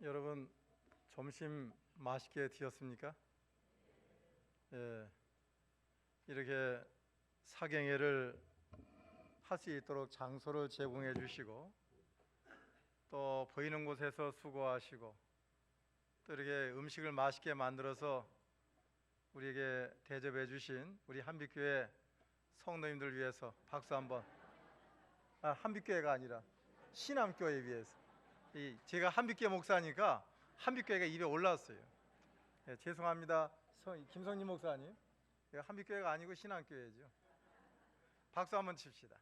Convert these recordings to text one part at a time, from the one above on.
여러분 점심 맛있게 드셨습니까? 예, 이렇게 사경회를 할 수 있도록 장소를 제공해 주시고 또 보이는 곳에서 수고하시고 또 이렇게 음식을 맛있게 만들어서 우리에게 대접해 주신 우리 한빛교회 성도님들 위해서 박수 한번. 한빛교회가 아니라 신암교회 위해서. 제가 한빛교회 목사니까 한빛교회가 입에 올라왔어요. 예, 죄송합니다, 김성님 목사님. 이거 한빛교회가 아니고 신앙교회죠. 박수 한번 칩시다.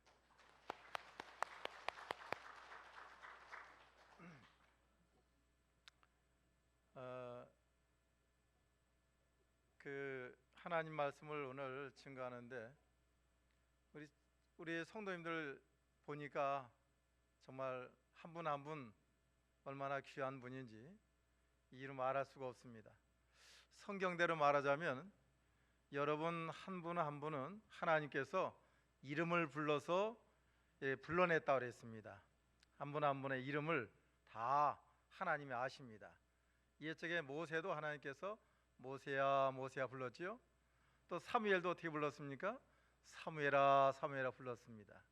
그 하나님 말씀을 오늘 증거하는데 우리 성도님들 보니까 정말 한 분 한 분 얼마나 귀한 분인지 이루 말할 수가 없습니다. 성경대로 말하자면 여러분 한 분 한 분은 하나님께서 이름을 불러서 불러냈다고 그랬습니다. 한 분 한 분의 이름을 다 하나님이 아십니다. 옛적에 모세도 하나님께서 모세야 모세야 불렀지요. 또 사무엘도 어떻게 불렀습니까? 사무엘아 사무엘아 불렀습니다.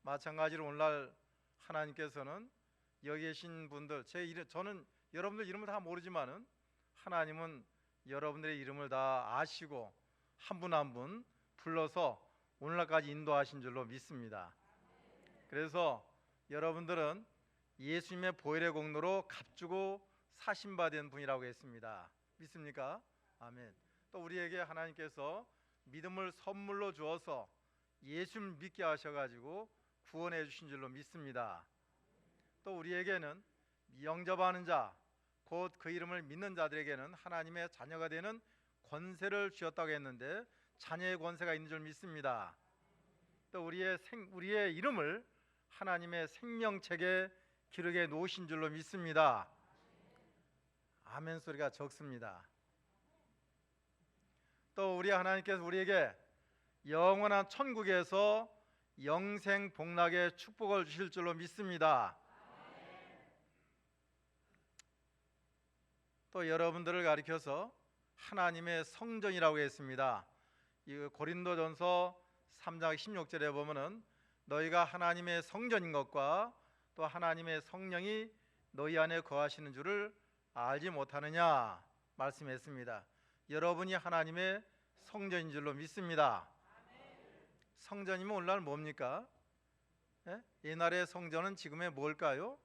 마찬가지로 오늘날 하나님께서는 여기 계신 분들, 저는 여러분들 이름을 다 모르지만은 하나님은 여러분들의 이름을 다 아시고 한 분 한 분 불러서 오늘날까지 인도하신 줄로 믿습니다. 그래서 여러분들은 예수님의 보혈의 공로로 값주고 사신 바 된 분이라고 했습니다. 믿습니까? 아멘. 또 우리에게 하나님께서 믿음을 선물로 주어서 예수를 믿게 하셔가지고 구원해 주신 줄로 믿습니다. 또 우리에게는 영접하는 자, 곧 그 이름을 믿는 자들에게는 하나님의 자녀가 되는 권세를 주셨다고 했는데 자녀의 권세가 있는 줄 믿습니다. 또 우리의 이름을 하나님의 생명책에 기록해 놓으신 줄로 믿습니다. 아멘 소리가 적습니다. 또 우리 하나님께서 우리에게 영원한 천국에서 영생 복락의 축복을 주실 줄로 믿습니다. 또 여러분들을 가리켜서 하나님의 성전이라고 했습니다. 이 고린도전서 3장 16절에 보면은 너희가 하나님의 성전인 것과 또 하나님의 성령이 너희 안에 거하시는 줄을 알지 못하느냐 말씀했습니다. 여러분이 하나님의 성전인 줄로 믿습니다. 성전이면 오늘날 뭡니까? 옛날의 성전은 지금의 뭘까요?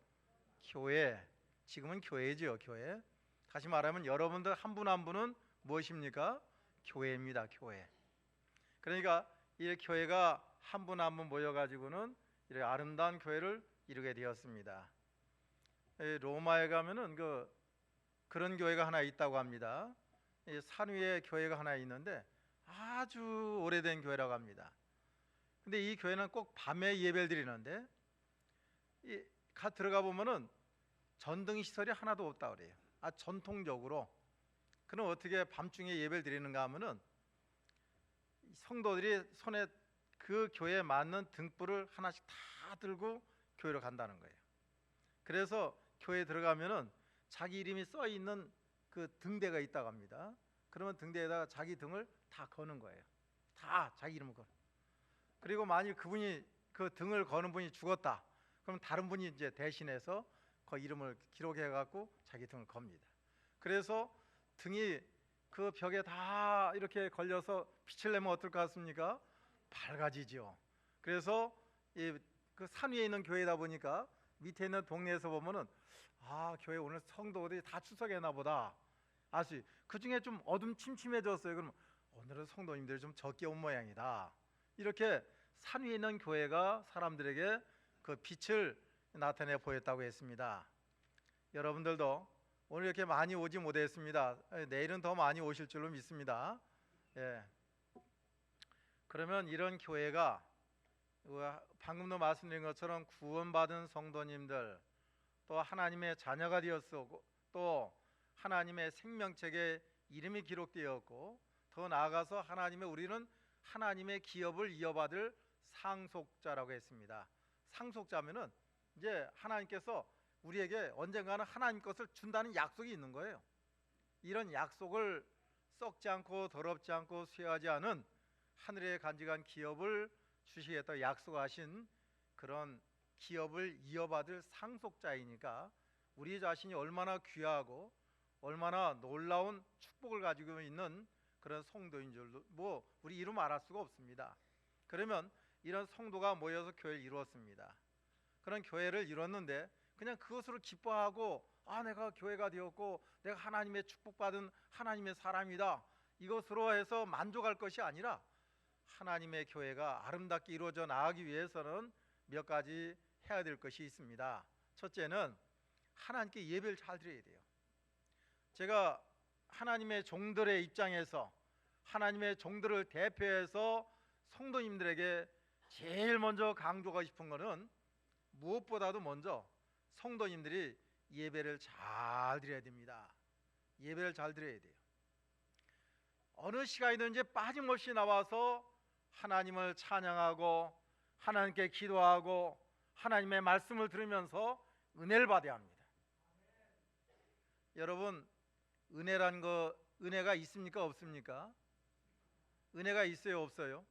교회. 지금은 교회죠, 교회. 다시 말하면 여러분들 한 분 한 분은 무엇입니까? 교회입니다, 교회. 그러니까 이 교회가 한 분 한 분 모여가지고는 이렇게 아름다운 교회를 이루게 되었습니다. 로마에 가면은 그런 교회가 하나 있다고 합니다. 산 위에 교회가 하나 있는데 아주 오래된 교회라고 합니다. 근데 이 교회는 꼭 밤에 예배를 드리는데 들어가 보면은 전등 시설이 하나도 없다 그래요. 전통적으로. 그럼 어떻게 밤중에 예배를 드리는가 하면은 성도들이 손에 그 교회에 맞는 등불을 하나씩 다 들고 교회로 간다는 거예요. 그래서 교회에 들어가면은 자기 이름이 써 있는 그 등대가 있다고 합니다. 그러면 등대에다가 자기 등을 다 거는 거예요. 다 자기 이름을 거. 그리고 만일 그분이 그 등을 거는 분이 죽었다. 그럼 다른 분이 이제 대신해서 그 이름을 기록해 갖고 자기 등을 겁니다. 그래서 등이 그 벽에 다 이렇게 걸려서 빛을 내면 어떨 것 같습니까? 밝아지죠. 그래서 그 산 위에 있는 교회다 보니까 밑에 있는 동네에서 보면은 교회 오늘 성도들이 다 출석했나 보다. 그 중에 좀 어둠침침해졌어요. 그럼 오늘은 성도님들이 좀 적게 온 모양이다. 이렇게 산 위에 있는 교회가 사람들에게 그 빛을 나타내 보였다고 했습니다. 여러분들도 오늘 이렇게 많이 오지 못했습니다. 내일은 더 많이 오실 줄로 믿습니다. 그러면 이런 교회가 방금도 말씀드린 것처럼 구원받은 성도님들, 또 하나님의 자녀가 되었고 또 하나님의 생명책에 이름이 기록되었고 더 나아가서 우리는 하나님의 기업을 이어받을 상속자라고 했습니다. 상속자면은 이제 하나님께서 우리에게 언젠가는 하나님 것을 준다는 약속이 있는 거예요. 이런 약속을 썩지 않고 더럽지 않고 쇠하지 않은 하늘의 간직한 기업을 주시겠다고 약속하신 그런 기업을 이어받을 상속자이니까 우리 자신이 얼마나 귀하고 얼마나 놀라운 축복을 가지고 있는 그런 성도인 줄도 우리 이루 말할 수가 없습니다. 그러면 이런 성도가 모여서 교회를 이루었습니다. 그런 교회를 이뤘는데 그냥 그것으로 기뻐하고 내가 교회가 되었고 내가 하나님의 축복받은 하나님의 사람이다, 이것으로 해서 만족할 것이 아니라 하나님의 교회가 아름답게 이루어져 나가기 위해서는 몇 가지 해야 될 것이 있습니다. 첫째는 하나님께 예배를 잘 드려야 돼요. 제가 하나님의 종들의 입장에서 하나님의 종들을 대표해서 성도님들에게 제일 먼저 강조하고 싶은 것은 무엇보다도 먼저 성도님들이 예배를 잘 드려야 됩니다. 예배를 잘 드려야 돼요. 어느 시간이든지 빠짐없이 나와서 하나님을 찬양하고 하나님께 기도하고 하나님의 말씀을 들으면서 은혜를 받아야 합니다. 여러분, 은혜란 거, 은혜가 있습니까 없습니까? 은혜가 있어요 없어요?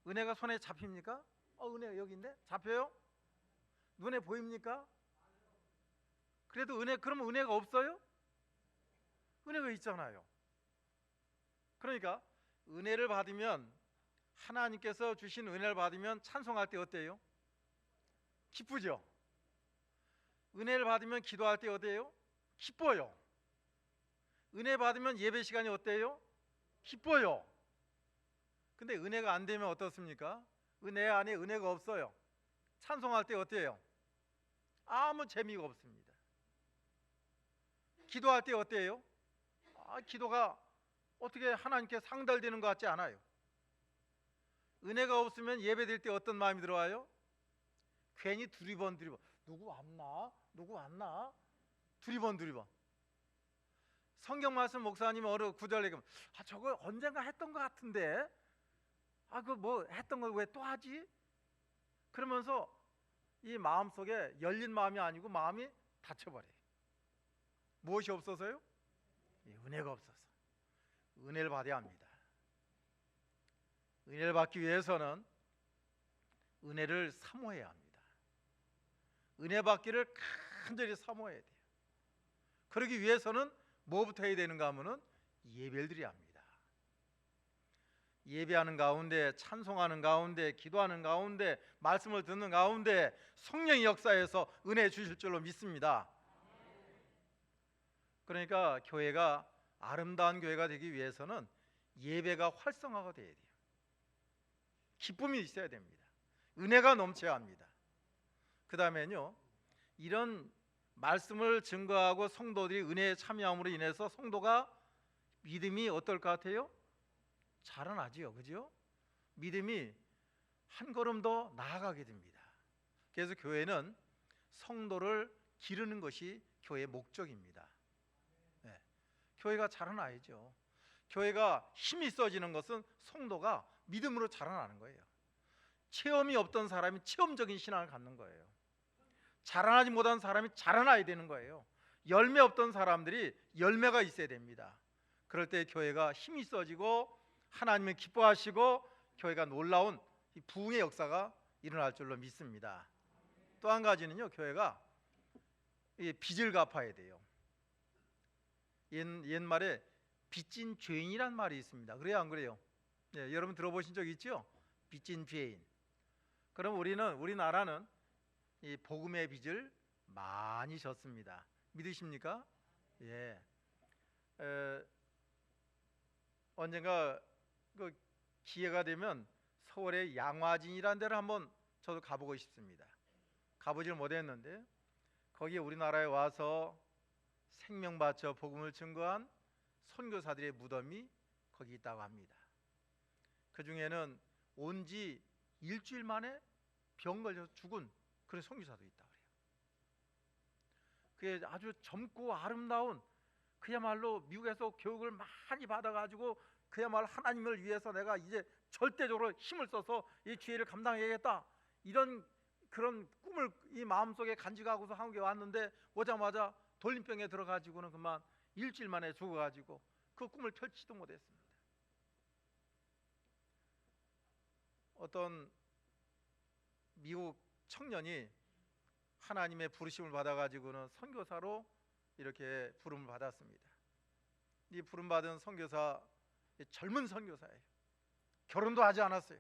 은혜가 손에 잡힙니까? 은혜 여기인데 잡혀요? 눈에 보입니까? 그래도 그러면 은혜가 없어요? 은혜가 있잖아요. 그러니까 은혜를 받으면, 하나님께서 주신 은혜를 받으면 찬송할 때 어때요? 기쁘죠? 은혜를 받으면 기도할 때 어때요? 기뻐요. 은혜 받으면 예배 시간이 어때요? 기뻐요. 근데 은혜가 안 되면 어떻습니까? 은혜 안에 은혜가 없어요. 찬송할 때 어때요? 아무 재미가 없습니다. 기도할 때 어때요? 기도가 어떻게 하나님께 상달되는 것 같지 않아요. 은혜가 없으면 예배 드릴 때 어떤 마음이 들어와요? 괜히 두리번 누구 왔나 두리번. 성경 말씀 목사님 어느 구절 얘기하면 저거 언젠가 했던 것 같은데 그 뭐 했던 걸 왜 또 하지? 그러면서 이 마음속에 열린 마음이 아니고 마음이 닫혀버려요. 무엇이 없어서요? 은혜가 없어서. 은혜를 받아야 합니다. 은혜를 받기 위해서는 은혜를 사모해야 합니다. 은혜 받기를 간절히 사모해야 돼요. 그러기 위해서는 뭐부터 해야 되는가 하면은 예배를 드려야 합니다. 예배하는 가운데, 찬송하는 가운데, 기도하는 가운데, 말씀을 듣는 가운데 성령의 역사에서 은혜 주실 줄로 믿습니다. 그러니까 교회가 아름다운 교회가 되기 위해서는 예배가 활성화가 돼야 돼요. 기쁨이 있어야 됩니다. 은혜가 넘쳐야 합니다. 그 다음에는요, 이런 말씀을 증거하고 성도들이 은혜에 참여함으로 인해서 성도가 믿음이 어떨 것 같아요? 자라나지요, 그죠? 믿음이 한 걸음 더 나아가게 됩니다. 그래서 교회는 성도를 기르는 것이 교회의 목적입니다. 네. 교회가 자라나야죠. 교회가 힘이 있어지는 것은 성도가 믿음으로 자라나는 거예요. 체험이 없던 사람이 체험적인 신앙을 갖는 거예요. 자라나지 못한 사람이 자라나야 되는 거예요. 열매 없던 사람들이 열매가 있어야 됩니다. 그럴 때 교회가 힘이 있어지고 하나님을 기뻐하시고 교회가 놀라운 부흥의 역사가 일어날 줄로 믿습니다. 또 한 가지는요, 교회가 빚을 갚아야 돼요. 옛말에 빚진 죄인이란 말이 있습니다. 그래요, 안 그래요? 네, 여러분 들어보신 적 있죠? 빚진 죄인. 그럼 우리나라는 이 복음의 빚을 많이 졌습니다. 믿으십니까? 예. 언젠가 그 기회가 되면 서울의 양화진이라는 데를 한번 저도 가보고 싶습니다. 가보질 못했는데 거기에 우리나라에 와서 생명 바쳐 복음을 증거한 선교사들의 무덤이 거기 있다고 합니다. 그 중에는 온 지 일주일 만에 병 걸려서 죽은 그런 선교사도 있다고 그래요. 그게 아주 젊고 아름다운, 그야말로 미국에서 교육을 많이 받아가지고 그야말로 하나님을 위해서 내가 이제 절대적으로 힘을 써서 이 기회를 감당해야겠다, 이런 그런 꿈을 이 마음속에 간직하고서 한국에 왔는데 오자마자 돌림병에 들어가지고는 그만 일주일 만에 죽어가지고 그 꿈을 펼치지도 못했습니다. 어떤 미국 청년이 하나님의 부르심을 받아가지고는 선교사로 이렇게 부름을 받았습니다. 이 부름받은 선교사, 젊은 선교사예요. 결혼도 하지 않았어요.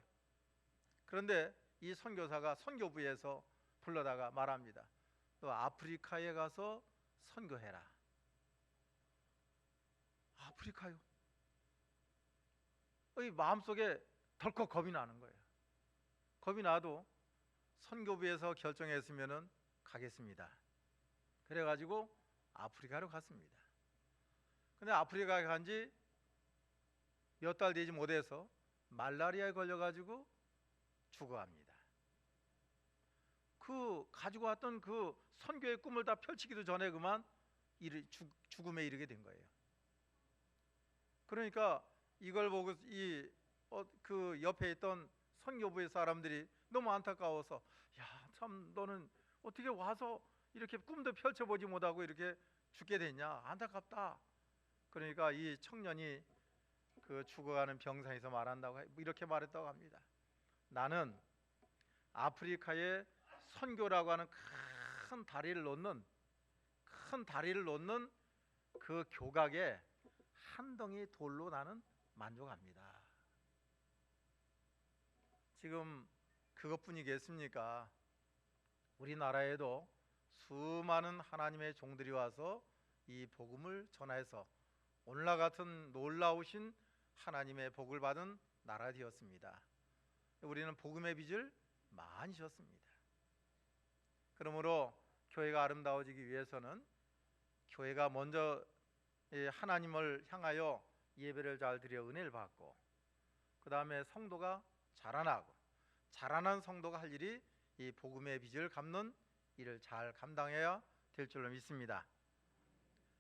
그런데 이 선교사가 선교부에서 불러다가 말합니다. 너 아프리카에 가서 선교해라. 아프리카요? 이 마음속에 덜컥 겁이 나는 거예요. 겁이 나도 선교부에서 결정했으면은 가겠습니다. 그래가지고 아프리카로 갔습니다. 근데 아프리카에 간지 몇 달 되지 못해서 말라리아에 걸려가지고 죽어갑니다. 그 가지고 왔던 그 선교의 꿈을 다 펼치기도 전에 그만 죽음에 이르게 된 거예요. 그러니까 이걸 보고 그 옆에 있던 선교부의 사람들이 너무 안타까워서, 야, 참 너는 어떻게 와서 이렇게 꿈도 펼쳐보지 못하고 이렇게 죽게 됐냐, 안타깝다. 그러니까 이 청년이 그 죽어가는 병상에서 말한다고 이렇게 말했다고 합니다. 나는 아프리카의 선교라고 하는 큰 다리를 놓는 그 교각에 한 덩이 돌로 나는 만족합니다. 지금 그것뿐이겠습니까? 우리나라에도 수많은 하나님의 종들이 와서 이 복음을 전해서 오늘날 같은 놀라우신 하나님의 복을 받은 나라 되었습니다. 우리는 복음의 빚을 많이 졌습니다. 그러므로 교회가 아름다워지기 위해서는 교회가 먼저 하나님을 향하여 예배를 잘 드려 은혜를 받고, 그 다음에 성도가 자라나고, 자라난 성도가 할 일이 이 복음의 빚을 갚는 일을 잘 감당해야 될 줄로 믿습니다.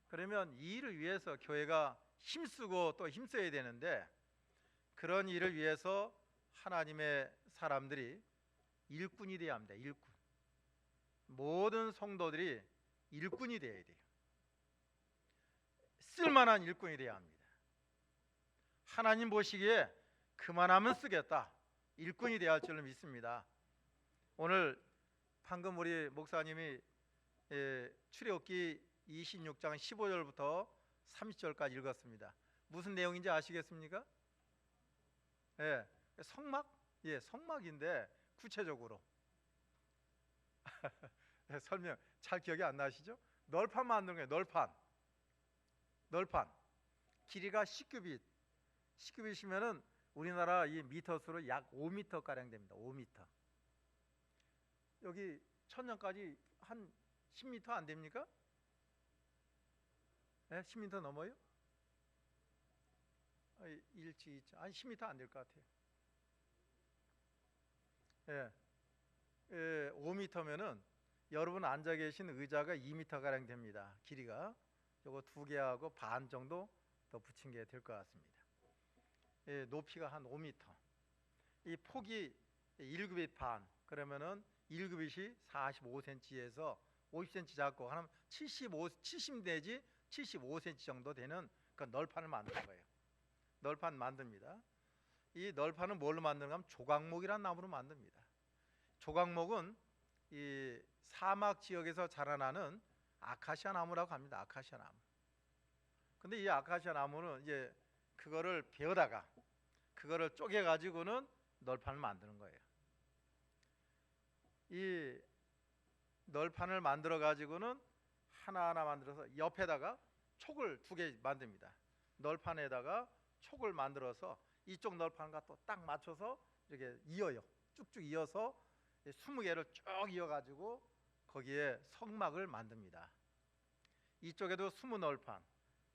그러면 이 일을 위해서 교회가 힘쓰고 또 힘써야 되는데, 그런 일을 위해서 하나님의 사람들이 일꾼이 되어야 합니다. 일꾼. 모든 성도들이 일꾼이 되어야 돼요. 쓸만한 일꾼이 되어야 합니다. 하나님 보시기에 그만하면 쓰겠다, 일꾼이 되어야 할 줄로 믿습니다. 오늘 방금 우리 목사님이 출애굽기 26장 15절부터 30절까지 읽었습니다. 무슨 내용인지 아시겠습니까? 예, 성막? 예, 성막인데 구체적으로 설명 잘 기억이 안 나시죠? 널판 만드는 거예요. 널판. 길이가 10규빗. 10규빗이면은 우리나라 이 미터수로 약 5m 가량 됩니다. 5m. 여기 천장까지 한 10m 안 됩니까? 네, 10m 넘어요? 1치, 2치, 아니 10m 안 될 것 같아요. 예, 5m면은 여러분 앉아 계신 의자가 2m 가량 됩니다. 길이가 요거 2개하고 반 정도 더 붙인 게 될 것 같습니다. 예, 높이가 한 5m. 이 폭이 1규빗 반. 그러면은 1규빗이 45cm에서 50cm 잡고 하면 70 내지 75cm 정도 되는 그 널판을 만드는 거예요. 널판 만듭니다. 이 널판은 뭘로 만드는가 하면 조각목이라는 나무로 만듭니다. 조각목은 이 사막 지역에서 자라나는 아카시아 나무라고 합니다. 아카시아 나무. 근데 이 아카시아 나무는 이제 그거를 베어다가 그거를 쪼개 가지고는 널판을 만드는 거예요. 이 널판을 만들어 가지고는 하나하나 만들어서 옆에다가 촉을 2개 만듭니다. 널판에다가 촉을 만들어서 이쪽 널판과 또 딱 맞춰서 이렇게 이어요. 쭉쭉 이어서 20개를 쭉 이어가지고 거기에 성막을 만듭니다. 이쪽에도 20널판,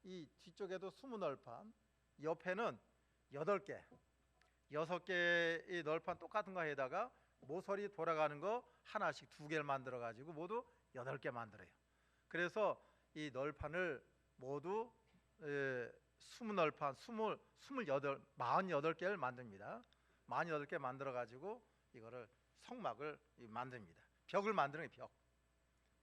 이 뒤쪽에도 20널판, 옆에는 8개, 6개의 널판 똑같은 거에다가 모서리 돌아가는 거 하나씩 2개를 만들어 가지고 모두 8개 만들어요. 그래서 이 널판을 모두 20널판, 48개를 만듭니다. 48개 만들어 가지고 이거를 성막을 만듭니다. 벽을 만드는 거예요.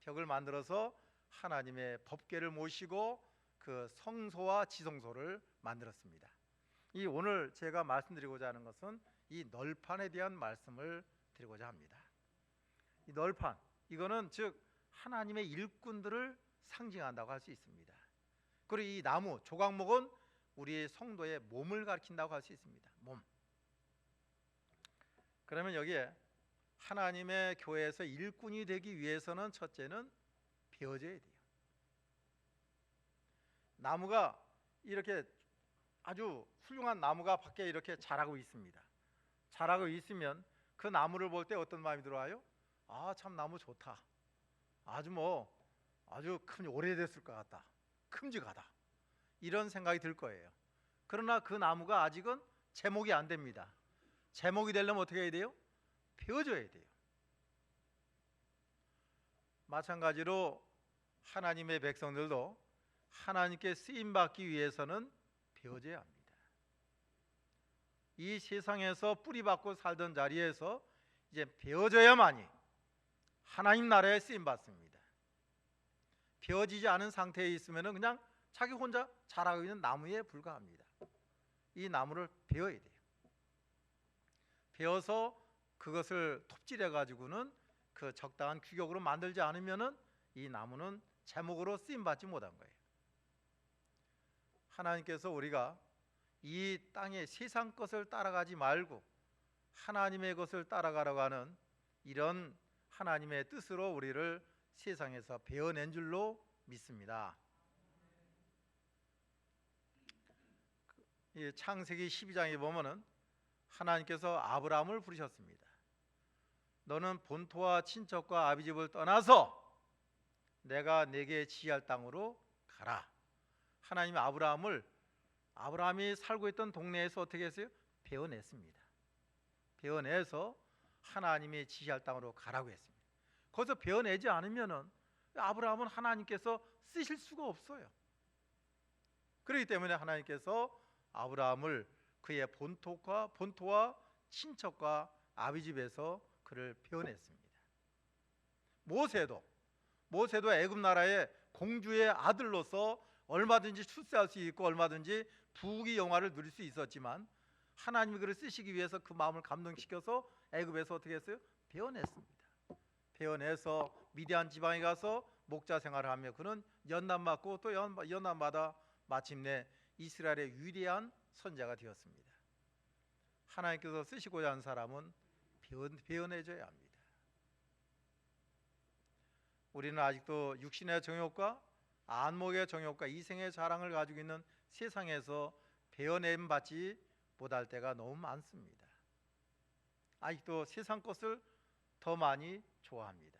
벽을 만들어서 하나님의 법궤를 모시고 그 성소와 지성소를 만들었습니다. 이 오늘 제가 말씀드리고자 하는 것은 이 널판에 대한 말씀을 드리고자 합니다. 이 널판, 이거는 즉 하나님의 일꾼들을 상징한다고 할 수 있습니다. 그리고 이 나무 조각목은 우리의 성도의 몸을 가리킨다고 할 수 있습니다. 몸. 그러면 여기에 하나님의 교회에서 일꾼이 되기 위해서는 첫째는 베어져야 돼요. 나무가 이렇게 아주 훌륭한 나무가 밖에 이렇게 자라고 있습니다. 자라고 있으면 그 나무를 볼 때 어떤 마음이 들어와요? 아, 참 나무 좋다. 아주 오래됐을 것 같다. 큼직하다. 이런 생각이 들 거예요. 그러나 그 나무가 아직은 제목이 안 됩니다. 제목이 되려면 어떻게 해야 돼요? 베어져야 돼요. 마찬가지로 하나님의 백성들도 하나님께 쓰임받기 위해서는 베어져야 합니다. 이 세상에서 뿌리박고 살던 자리에서 이제 베어져야만이 하나님 나라에 쓰임받습니다. 베어지지 않은 상태에 있으면 그냥 자기 혼자 자라고 있는 나무에 불과합니다. 이 나무를 베어야 돼요. 베어서 그것을 톱질해 가지고는 그 적당한 규격으로 만들지 않으면은 이 나무는 제목으로 쓰임 받지 못한 거예요. 하나님께서 우리가 이 땅의 세상 것을 따라가지 말고 하나님의 것을 따라가라고 하는 이런 하나님의 뜻으로 우리를 세상에서 베어낸 줄로 믿습니다. 이 창세기 12장에 보면은 하나님께서 아브라함을 부르셨습니다. 너는 본토와 친척과 아비집을 떠나서 내가 내게 지시할 땅으로 가라. 하나님이 아브라함이 살고 있던 동네에서 어떻게 했어요? 베어냈습니다. 베어내서 하나님이 지시할 땅으로 가라고 했습니다. 거기서 베어내지 않으면은 아브라함은 하나님께서 쓰실 수가 없어요. 그렇기 때문에 하나님께서 아브라함을 그의 본토와 친척과 아비집에서 그를 베어냈습니다. 모세도 애굽 나라의 공주의 아들로서 얼마든지 출세할 수 있고 얼마든지 부귀 영화를 누릴 수 있었지만 하나님이 그를 쓰시기 위해서 그 마음을 감동시켜서 애굽에서 어떻게 했어요? 베어냈습니다. 베어내서 미디안 지방에 가서 목자 생활을 하며 그는 연단 맞고 또 연단마다 마침내 이스라엘의 위대한 선자가 되었습니다. 하나님께서 쓰시고자 하는 사람은 베어내줘야 합니다. 우리는 아직도 육신의 정욕과 안목의 정욕과 이생의 자랑을 가지고 있는 세상에서 베어냄 받지 못할 때가 너무 많습니다. 아직도 세상 것을 더 많이 좋아합니다.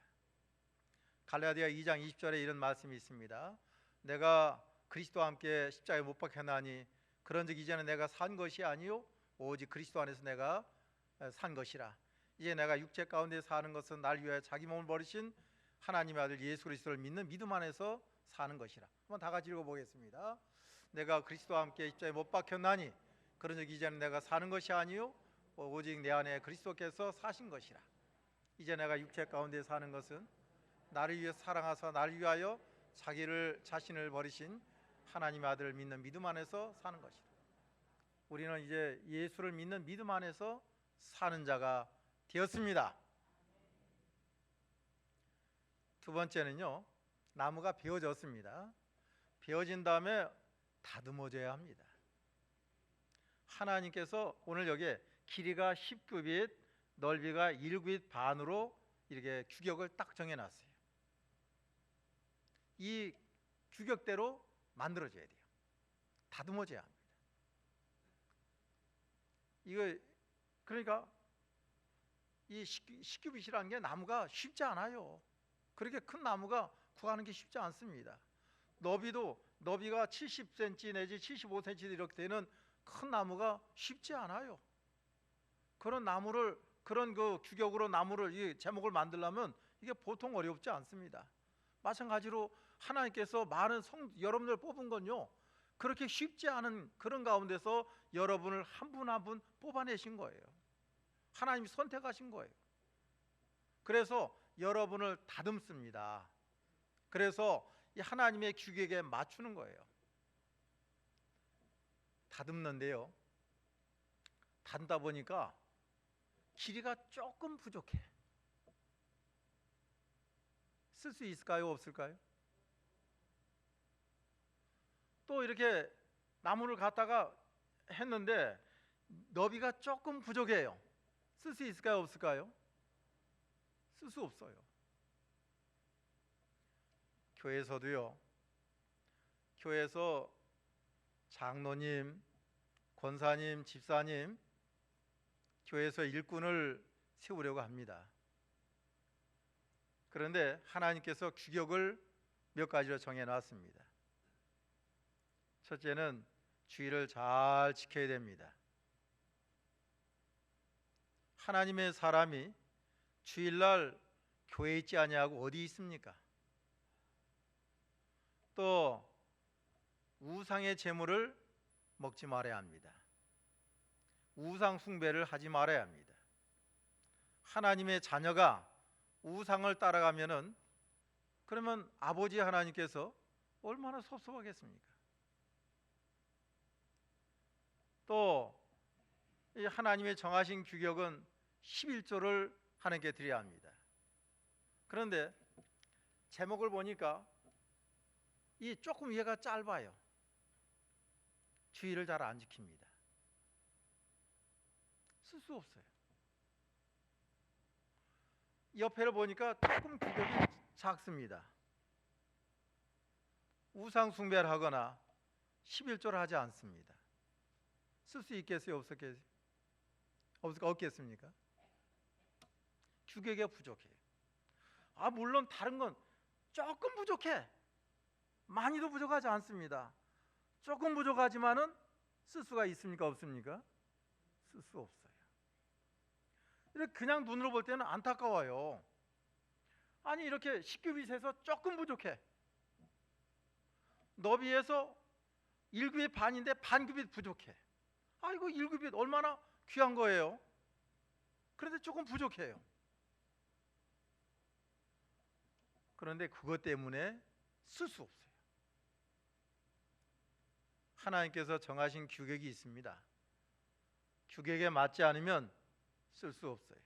갈라디아 2장 20절에 이런 말씀이 있습니다. 내가 그리스도와 함께 십자가에 못 박혔나니 그런즉 이제는 내가 산 것이 아니요 오직 그리스도 안에서 내가 산 것이라. 이제 내가 육체 가운데 사는 것은 날 위하여 자기 몸을 버리신 하나님의 아들 예수 그리스도를 믿는 믿음 안에서 사는 것이라. 한번 다 같이 읽어보겠습니다. 내가 그리스도와 함께 십자가에 못 박혔나니 그런즉 이제는 내가 사는 것이 아니요 오직 내 안에 그리스도께서 사신 것이라. 이제 내가 육체 가운데 사는 것은 나를 위해 사랑하사 나를 위하여 자신을 버리신 하나님의 아들을 믿는 믿음 안에서 사는 것이라. 우리는 이제 예수를 믿는 믿음 안에서 사는 자가 되었습니다. 두 번째는요, 나무가 베어졌습니다. 베어진 다음에 다듬어져야 합니다. 하나님께서 오늘 여기에 길이가 10규빗, 넓이가 1규빗 반으로 이렇게 규격을 딱 정해놨어요. 이 규격대로 만들어져야 돼요. 다듬어져야 합니다. 그러니까 이 10규빗이라는 게 나무가 쉽지 않아요. 그렇게 큰 나무가 구하는 게 쉽지 않습니다. 너비가 70cm 내지 75cm 이렇게 되는 큰 나무가 쉽지 않아요. 그런 그 규격으로 나무를 이 제목을 만들려면 이게 보통 어렵지 않습니다. 마찬가지로 하나님께서 여러분들 뽑은 건요, 그렇게 쉽지 않은 그런 가운데서 여러분을 한 분 한 분 뽑아내신 거예요. 하나님이 선택하신 거예요. 그래서 여러분을 다듬습니다. 그래서 이 하나님의 규격에 맞추는 거예요. 다듬는데요, 다듬다 보니까 길이가 조금 부족해. 쓸 수 있을까요? 없을까요? 또 이렇게 나무를 갖다가 했는데 너비가 조금 부족해요. 쓸 수 있을까요? 없을까요? 쓸 수 없어요. 교회에서도요, 교회에서 장로님, 권사님, 집사님, 교회에서 일꾼을 세우려고 합니다. 그런데 하나님께서 규격을 몇 가지로 정해놨습니다. 첫째는 주의를 잘 지켜야 됩니다. 하나님의 사람이 주일날 교회에 있지 아니하고 어디 있습니까? 또 우상의 제물을 먹지 말아야 합니다. 우상 숭배를 하지 말아야 합니다. 하나님의 자녀가 우상을 따라가면은 그러면 아버지 하나님께서 얼마나 섭섭하겠습니까? 또 이 하나님의 정하신 규격은 11조를 하나님께 드려야 합니다. 그런데 제목을 보니까 이 조금 얘가 짧아요. 주의를 잘 안 지킵니다. 쓸 수 없어요. 옆에를 보니까 조금 규격이 작습니다. 우상 숭배를 하거나 11조를 하지 않습니다. 쓸 수 있겠어요? 없겠습니까? 규격이 부족해요. 물론 다른 건 조금 부족해. 많이도 부족하지 않습니다. 조금 부족하지만은 쓸 수가 있습니까? 없습니까? 쓸 수 없어요. 이렇게 그냥 눈으로 볼 때는 안타까워요. 아니 이렇게 10규빗에서 조금 부족해. 너비에서 1규빗 반인데 반규빗 부족해. 이거 1규빗 얼마나 귀한 거예요. 그런데 조금 부족해요. 그런데 그것 때문에 쓸 수 없어요. 하나님께서 정하신 규격이 있습니다. 규격에 맞지 않으면 쓸 수 없어요.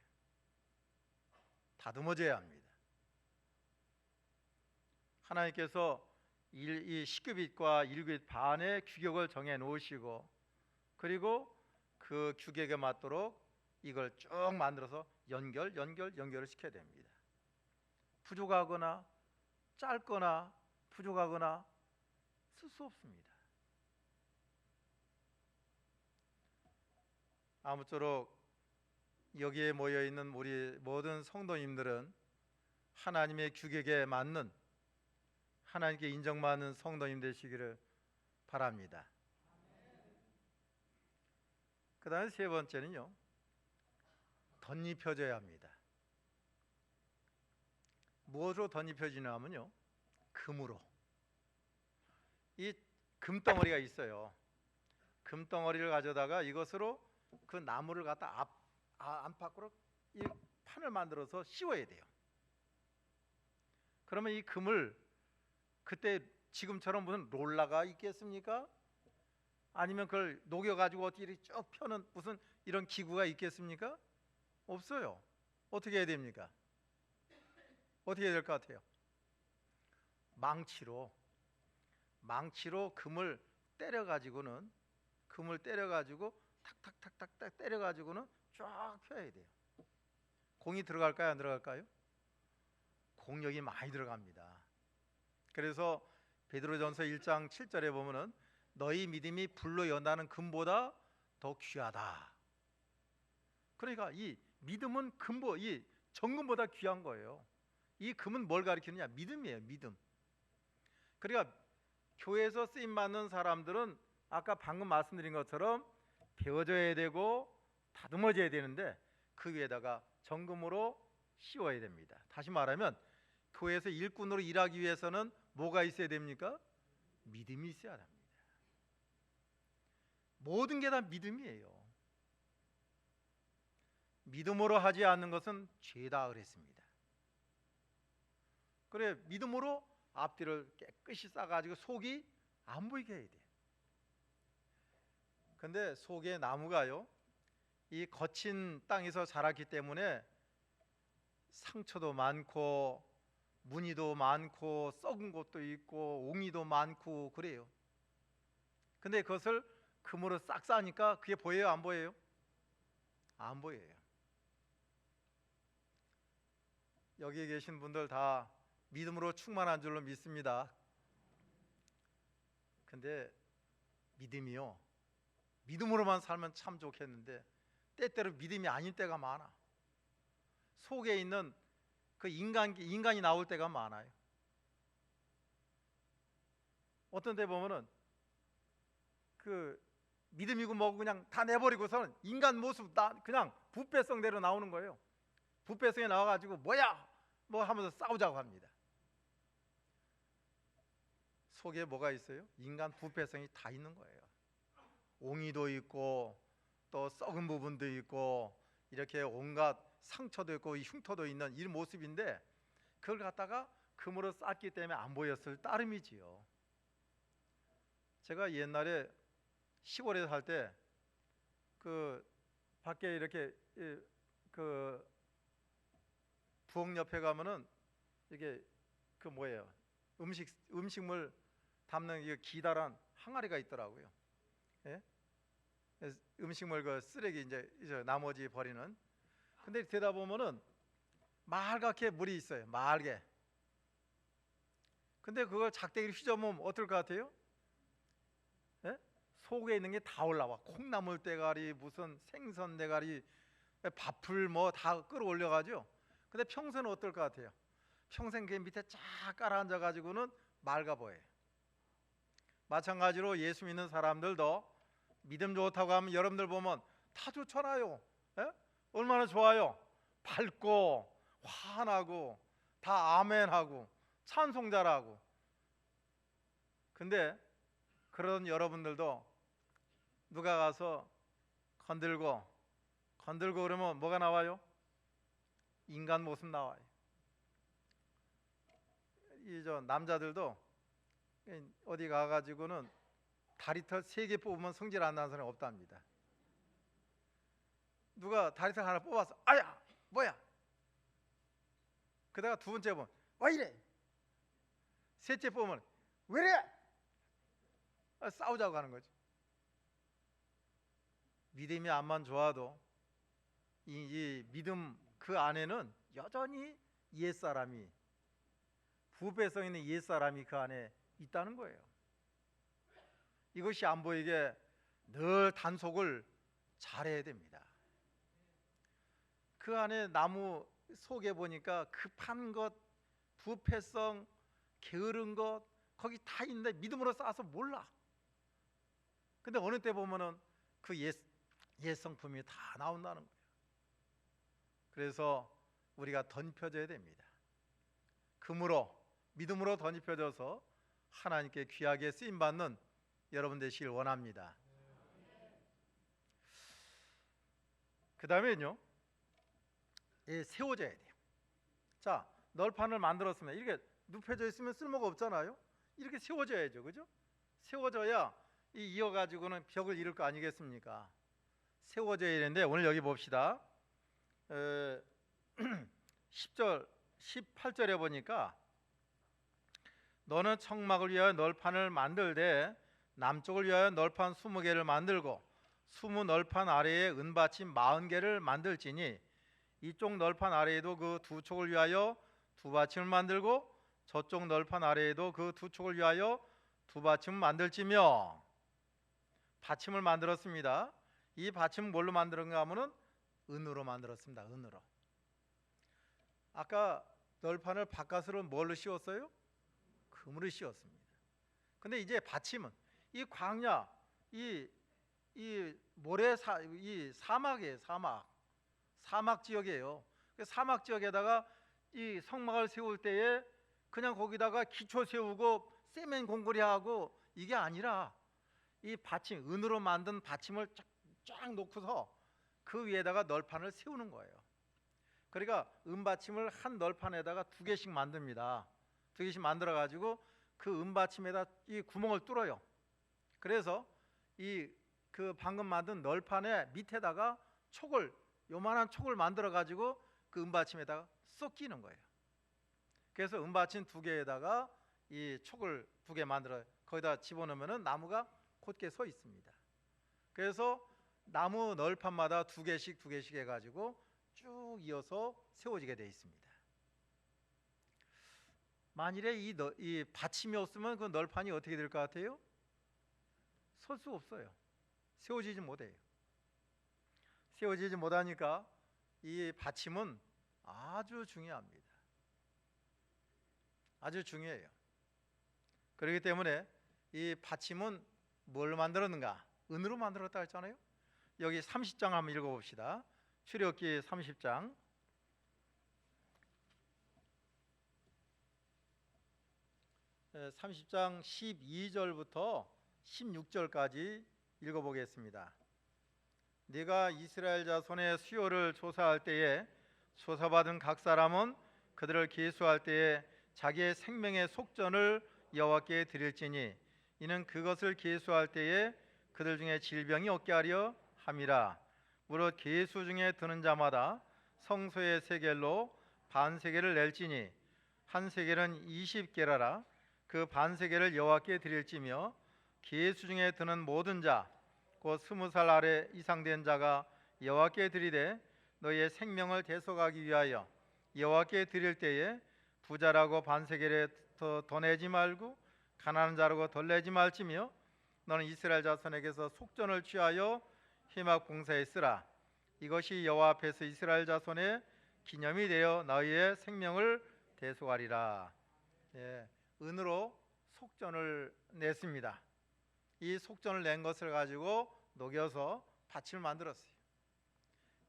다듬어져야 합니다. 하나님께서 이 10규빗과 1규빗 반의 규격을 정해 놓으시고 그리고 그 규격에 맞도록 이걸 쭉 만들어서 연결을 시켜야 됩니다. 부족하거나 짧거나 부족하거나 쓸 수 없습니다. 아무쪼록 여기에 모여 있는 우리 모든 성도님들은 하나님의 규격에 맞는 하나님께 인정받는 성도님 되시기를 바랍니다. 그 다음에 세 번째는요, 덧입혀져야 합니다. 무엇으로 덧입혀지냐 하면요, 금으로. 이 금덩어리가 있어요. 금덩어리를 가져다가 이것으로 그 나무를 갖다 안팎으로 이 판을 만들어서 씌워야 돼요. 그러면 이 금을 그때 지금처럼 무슨 롤러가 있겠습니까? 아니면 그걸 녹여가지고 어떻게 쭉 펴는 무슨 이런 기구가 있겠습니까? 없어요. 어떻게 해야 됩니까? 어떻게 해야 될 것 같아요? 망치로 금을 때려가지고 탁탁탁탁 때려가지고는 쫙 펴야 돼요. 공이 들어갈까요? 안 들어갈까요? 공력이 많이 들어갑니다. 그래서 베드로전서 1장 7절에 보면은 너희 믿음이 불로 연다는 금보다 더 귀하다. 그러니까 이 믿음은 이 정금보다 귀한 거예요. 이 금은 뭘 가리키느냐? 믿음이에요. 믿음. 그러니까 교회에서 쓰임 받는 사람들은 아까 방금 말씀드린 것처럼 배워져야 되고 다듬어져야 되는데 그 위에다가 정금으로 씌워야 됩니다. 다시 말하면 교회에서 일꾼으로 일하기 위해서는 뭐가 있어야 됩니까? 믿음이 있어야 합니다. 모든 게 다 믿음이에요. 믿음으로 하지 않는 것은 죄다 그랬습니다. 그래, 믿음으로 앞뒤를 깨끗이 싸가지고 속이 안 보이게 해야 돼. 근데 속의 나무가요, 이 거친 땅에서 자랐기 때문에 상처도 많고 무늬도 많고 썩은 것도 있고 옹이도 많고 그래요. 근데 그것을 금으로 싹 싸니까 그게 보여요, 안 보여요? 안 보여요. 여기 계신 분들 다 믿음으로 충만한 줄로 믿습니다. 근데 믿음이요, 믿음으로만 살면 참 좋겠는데 때때로 믿음이 아닌 때가 많아. 속에 있는 그 인간이 나올 때가 많아요. 어떤 데 보면은 그 믿음이고 뭐고 그냥 다 내버리고서는 인간 모습 다 그냥 부패성대로 나오는 거예요. 부패성에 나와가지고 뭐야 뭐 하면서 싸우자고 합니다. 속에 뭐가 있어요? 인간 부패성이 다 있는 거예요. 옹이도 있고 또 썩은 부분도 있고 이렇게 온갖 상처도 있고 흉터도 있는 이 모습인데 그걸 갖다가 금으로 쌌기 때문에 안 보였을 따름이지요. 제가 옛날에 시골에 살 때 그 밖에 이렇게 그 부엌 옆에 가면은 이게 그 뭐예요? 음식물 담는 이 기다란 항아리가 있더라고요. 예? 음식물 그 쓰레기 이제 나머지 버리는. 근데 되다 보면은 맑게 물이 있어요. 맑게. 근데 그걸 작대기를 휘저으면 어떨 것 같아요? 예? 속에 있는 게 다 올라와. 콩나물 대가리, 무슨 생선 대가리, 밥풀 뭐 다 끌어올려가지고. 근데 평소는 어떨 것 같아요? 평생 그 밑에 쫙 깔아앉아 가지고는 맑아 보여요. 마찬가지로 예수 믿는 사람들도 믿음 좋다고 하면 여러분들 보면 다 좋잖아요. 예? 얼마나 좋아요. 밝고 환하고 다 아멘하고 찬송 잘하고. 근데 그런 여러분들도 누가 가서 건들고 그러면 뭐가 나와요? 인간 모습 나와요. 이 저 남자들도 어디 가가지고는 다리털 3개 뽑으면 성질 안 나는 사람이 없답니다. 누가 다리털 하나 뽑아서 아야 뭐야, 그다가 두 번째 보면 왜 이래, 셋째 뽑으면 왜 이래, 싸우자고 하는 거지. 믿음이 암만 좋아도 이 믿음 그 안에는 여전히 옛사람이, 부패성 있는 옛사람이 그 안에 있다는 거예요. 이것이 안 보이게 늘 단속을 잘해야 됩니다. 그 안에 나무 속에 보니까 급한 것, 부패성, 게으른 것 거기 다 있는데 믿음으로 쌓아서 몰라. 근데 어느 때 보면은 그 옛 성품이 다 나온다는 거예요. 그래서 우리가 덧입혀져야 됩니다. 금으로, 믿음으로 덧입혀져서 하나님께 귀하게 쓰임받는 여러분 되시길 원합니다. 그 다음에는요, 세워져야 돼요. 자, 널판을 만들었으면 이렇게 눕혀져 있으면 쓸모가 없잖아요. 이렇게 세워져야죠, 그죠? 세워져야 이어가지고는 벽을 이룰 거 아니겠습니까? 세워져야 되는데 오늘 여기 봅시다. 10절 18절에 보니까 너는 청막을 위하여 널판을 만들되 남쪽을 위하여 널판 20개를 만들고 20 널판 아래에 은받침 40개를 만들지니 이쪽 널판 아래에도 그 두 촉을 위하여 두 받침을 만들고 저쪽 널판 아래에도 그 두 촉을 위하여 두 받침을 만들지며. 받침을 만들었습니다. 이 받침은 뭘로 만들었는가 하면은 은으로 만들었습니다. 은으로. 아까 널판을 바깥으로 뭘로 씌웠어요? 금으로 씌웠습니다. 근데 이제 받침은 이 광야, 이 모래 이 사막이에요. 사막 지역이에요. 사막 지역에다가 이 성막을 세울 때에 그냥 거기다가 기초 세우고 세멘 공고리하고 이게 아니라 이 받침, 은으로 만든 받침을 쫙 놓고서 그 위에다가 널판을 세우는 거예요. 그러니까 은받침을 한 널판에다가 2개씩 만듭니다. 두 개씩 만들어 가지고 그 은받침에다 이 구멍을 뚫어요. 그래서 이 그 방금 만든 널판에 밑에다가 촉을, 요만한 촉을 만들어 가지고 그 은받침에다가 쏙 끼는 거예요. 그래서 은받침 두 개에다가 이 촉을 두 개 만들어 거기다 집어넣으면은 나무가 곧게 서 있습니다. 그래서 나무 널판마다 두 개씩 해가지고 쭉 이어서 세워지게 되어 있습니다. 만일에 이 받침이 없으면 그 널판이 어떻게 될 것 같아요? 설 수 없어요. 세워지지 못해요. 세워지지 못하니까 이 받침은 아주 중요합니다. 아주 중요해요. 그렇기 때문에 이 받침은 뭘 만들었는가? 은으로 만들었다 했잖아요. 여기 30장 한번 읽어봅시다. 출애굽기 30장 30장 12절부터 16절까지 읽어보겠습니다. 네가 이스라엘 자손의 수요를 조사할 때에 조사받은 각 사람은 그들을 계수할 때에 자기의 생명의 속전을 여호와께 드릴지니 이는 그것을 계수할 때에 그들 중에 질병이 없게 하려 함이라. 무릇 계수 중에 드는 자마다 성소의 세겔로 반세겔을 낼지니 한 세겔은 20게라라. 그 반세겔을 여호와께 드릴지며 계수 중에 드는 모든 자 곧 20살 아래 이상 된 자가 여호와께 드리되 너희의 생명을 대속하기 위하여 여호와께 드릴 때에 부자라고 반세겔에 더 내지 말고 가난한 자라고 덜 내지 말지며 너는 이스라엘 자손에게서 속전을 취하여 희막 봉사에 쓰라. 이것이 여호와 앞에서 이스라엘 자손의 기념이 되어 너희의 생명을 대속하리라. 예, 은으로 속전을 냈습니다. 이 속전을 낸 것을 가지고 녹여서 받침을 만들었어요.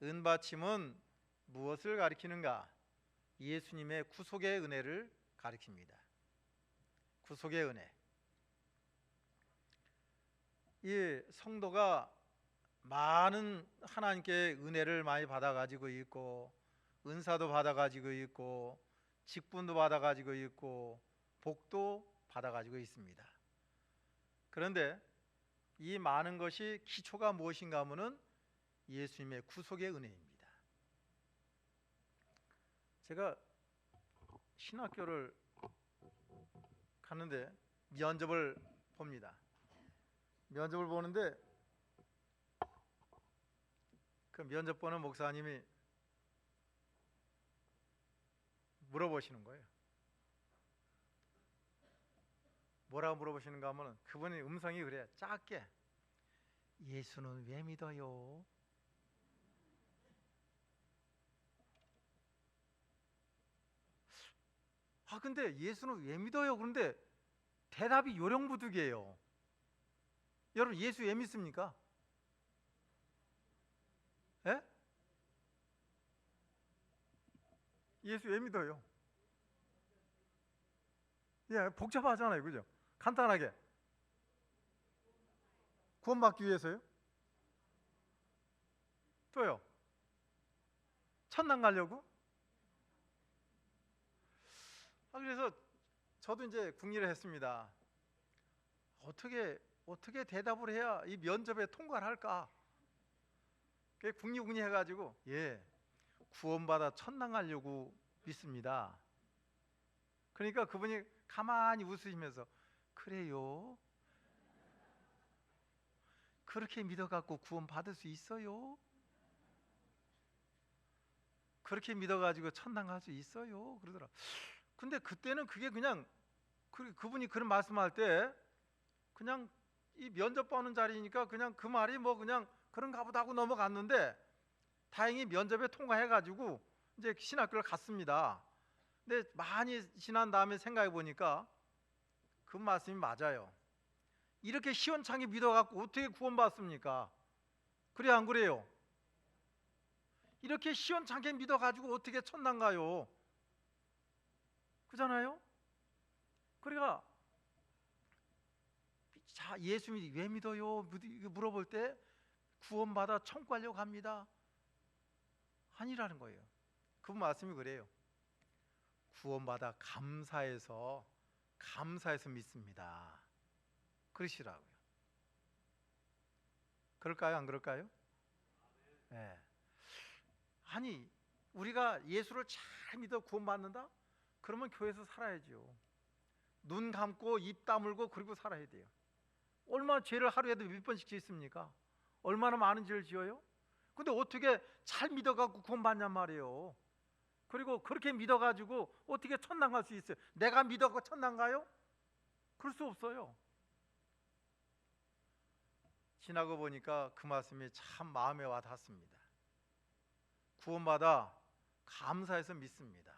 은받침은 무엇을 가리키는가? 예수님의 구속의 은혜를 가리킵니다. 구속의 은혜. 이 성도가 많은 하나님께 은혜를 많이 받아가지고 있고 은사도 받아가지고 있고 직분도 받아가지고 있고 복도 받아가지고 있습니다. 그런데 이 많은 것이 기초가 무엇인가 하면은 예수님의 구속의 은혜입니다. 제가 신학교를 가는데 면접을 봅니다. 면접을 보는데 그 면접 보는 목사님이 물어보시는 거예요. 뭐라고 물어보시는가 하면 그분의 음성이 그래요. 작게. 예수는 왜 믿어요? 근데 예수는 왜 믿어요? 그런데 대답이 요령부득이에요. 여러분 예수 왜 믿습니까? 예? 예수 왜 믿어요? 예, 복잡하잖아요. 그죠? 간단하게. 구원받기 위해서요? 또요? 천당 가려고? 그래서 저도 이제 궁리를 했습니다. 어떻게 대답을 해야 이 면접에 통과를 할까? 그게 궁리 해가지고 구원받아 천당 가려고 믿습니다. 그러니까 그분이 가만히 웃으시면서 그래요? 그렇게 믿어갖고 구원 받을 수 있어요? 그렇게 믿어가지고 천당 갈 수 있어요? 그러더라. 근데 그때는 그게 그냥 그분이 그런 말씀할 때 그냥 이 면접 보는 자리니까 그냥 그 말이 뭐 그냥 그런가 보다 하고 넘어갔는데 다행히 면접에 통과해가지고 이제 신학교를 갔습니다. 근데 많이 지난 다음에 생각해 보니까 그 말씀이 맞아요. 이렇게 시원찮게 믿어갖고 어떻게 구원받습니까? 그래 안 그래요? 이렇게 시원찮게 믿어가지고 어떻게 천당 가요? 그잖아요? 그러니까 자, 예수 왜 믿어요? 물어볼 때 구원받아 천국 가려고 합니다. 아니라는 거예요. 그 말씀이 그래요. 구원받아 감사해서 믿습니다. 그러시라고요. 그럴까요? 안 그럴까요? 네. 아니, 우리가 예수를 잘 믿어 구원받는다? 그러면 교회에서 살아야죠. 눈 감고 입 다물고 그리고 살아야 돼요. 얼마나 죄를 하루에도 몇 번씩 짓습니까? 얼마나 많은 죄를 지어요? 근데 어떻게 잘 믿어갖고 구원받냔 말이에요. 그리고 그렇게 믿어가지고 어떻게 천당 갈 수 있어요? 내가 믿어갖고 천당 가요? 그럴 수 없어요. 지나고 보니까 그 말씀이 참 마음에 와 닿습니다. 구원받아 감사해서 믿습니다.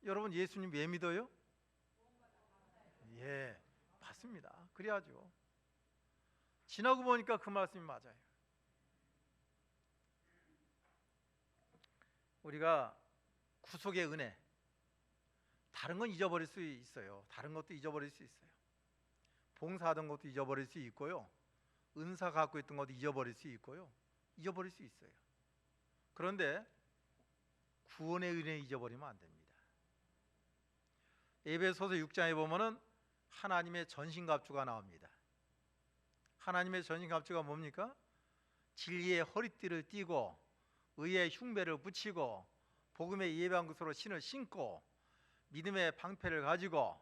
여러분, 예수님 왜 믿어요? 예, 맞습니다. 그래야죠. 지나고 보니까 그 말씀이 맞아요. 우리가 구속의 은혜, 다른 건 잊어버릴 수 있어요. 다른 것도 잊어버릴 수 있어요. 봉사하던 것도 잊어버릴 수 있고요. 은사 갖고 있던 것도 잊어버릴 수 있고요. 잊어버릴 수 있어요. 그런데 구원의 은혜 잊어버리면 안 됩니다. 에베소서 6장에 보면은 하나님의 전신갑주가 나옵니다. 하나님의 전신갑주가 뭡니까? 진리의 허리띠를 띠고 의의 흉배를 붙이고 복음의 예방구스로 신을 신고 믿음의 방패를 가지고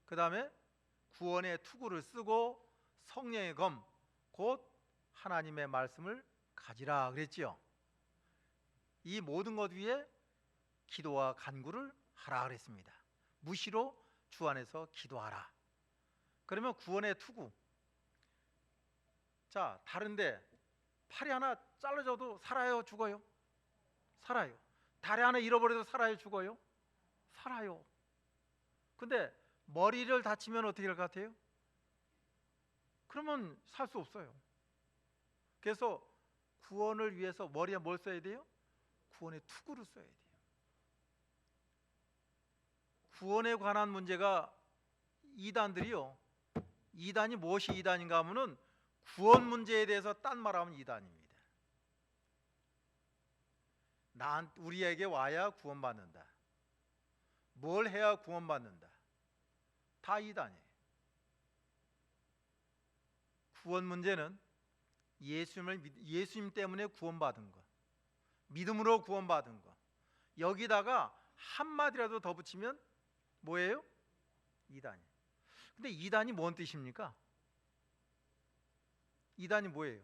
그 다음에 구원의 투구를 쓰고 성령의 검 곧 하나님의 말씀을 가지라 그랬지요. 이 모든 것 위에 기도와 간구를 하라 그랬습니다. 무시로 주 안에서 기도하라. 그러면 구원의 투구. 자, 다른데 팔이 하나 잘라져도 살아요, 죽어요? 살아요. 다리 하나 잃어버려도 살아요, 죽어요? 살아요. 근데 머리를 다치면 어떻게 될 것 같아요? 그러면 살 수 없어요. 그래서 구원을 위해서 머리에 뭘 써야 돼요? 구원의 투구를 써야 돼요. 구원에 관한 문제가 이단들이요. 이단이 무엇이 이단인가 하면은 구원 문제에 대해서 딴 말하면 이단입니다. 우리에게 와야 구원받는다. 뭘 해야 구원받는다. 다 이단이에요. 구원 문제는 예수님 때문에 구원받은 것, 믿음으로 구원받은 것, 여기다가 한마디라도 더 붙이면 뭐예요? 이단이에요. 근데 이단이 뭔 뜻입니까? 이단이 뭐예요?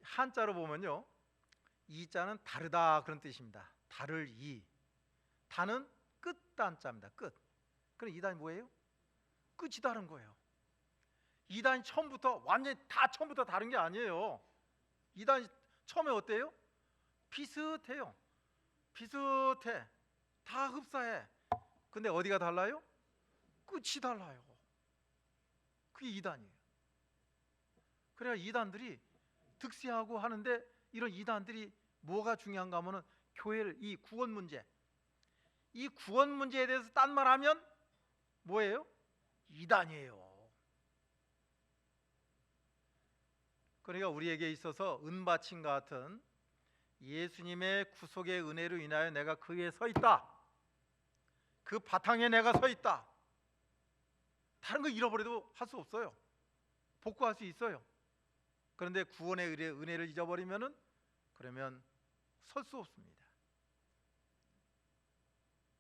한자로 보면요, 이자는 다르다 그런 뜻입니다. 다를 이. 다는 끝단자입니다. 끝. 그럼 이단이 뭐예요? 끝이 다른 거예요. 이단이 완전히 다 처음부터 다른 게 아니에요. 이단이 처음에 어때요? 비슷해요. 비슷해. 다 흡사해. 근데 어디가 달라요? 끝이 달라요. 그게 이단이에요. 그래야 이단들이 득세하고 하는데, 이런 이단들이 뭐가 중요한가 하면은 교회를, 이 구원 문제에 대해서 딴 말하면 뭐예요? 이단이에요. 그러니까 우리에게 있어서 은받침 같은 예수님의 구속의 은혜로 인하여 내가 그 위에 서 있다. 그 바탕에 내가 서 있다. 다른 거 잃어버려도 할 수 없어요. 복구할 수 있어요. 그런데 구원의 은혜를 잊어버리면은 그러면 설 수 없습니다.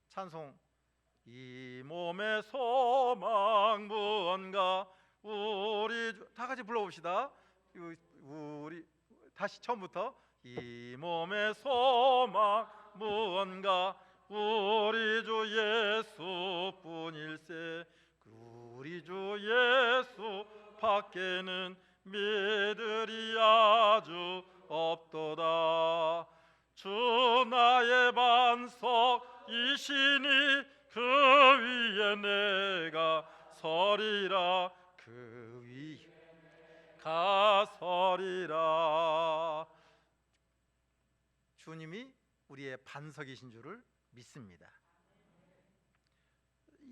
찬송, 이 몸의 소망 무언가 우리 다 같이 불러봅시다. 우리 다시 처음부터. 이 몸의 소망 무언가 우리 주 예수뿐일세. 우리 주 예수 밖에는 믿으리 아주 없도다. 주 나의 반석이시니 그 위에 내가 서리라. 그 위에 가서리라. 주님이 우리의 반석이신 줄을 믿습니다.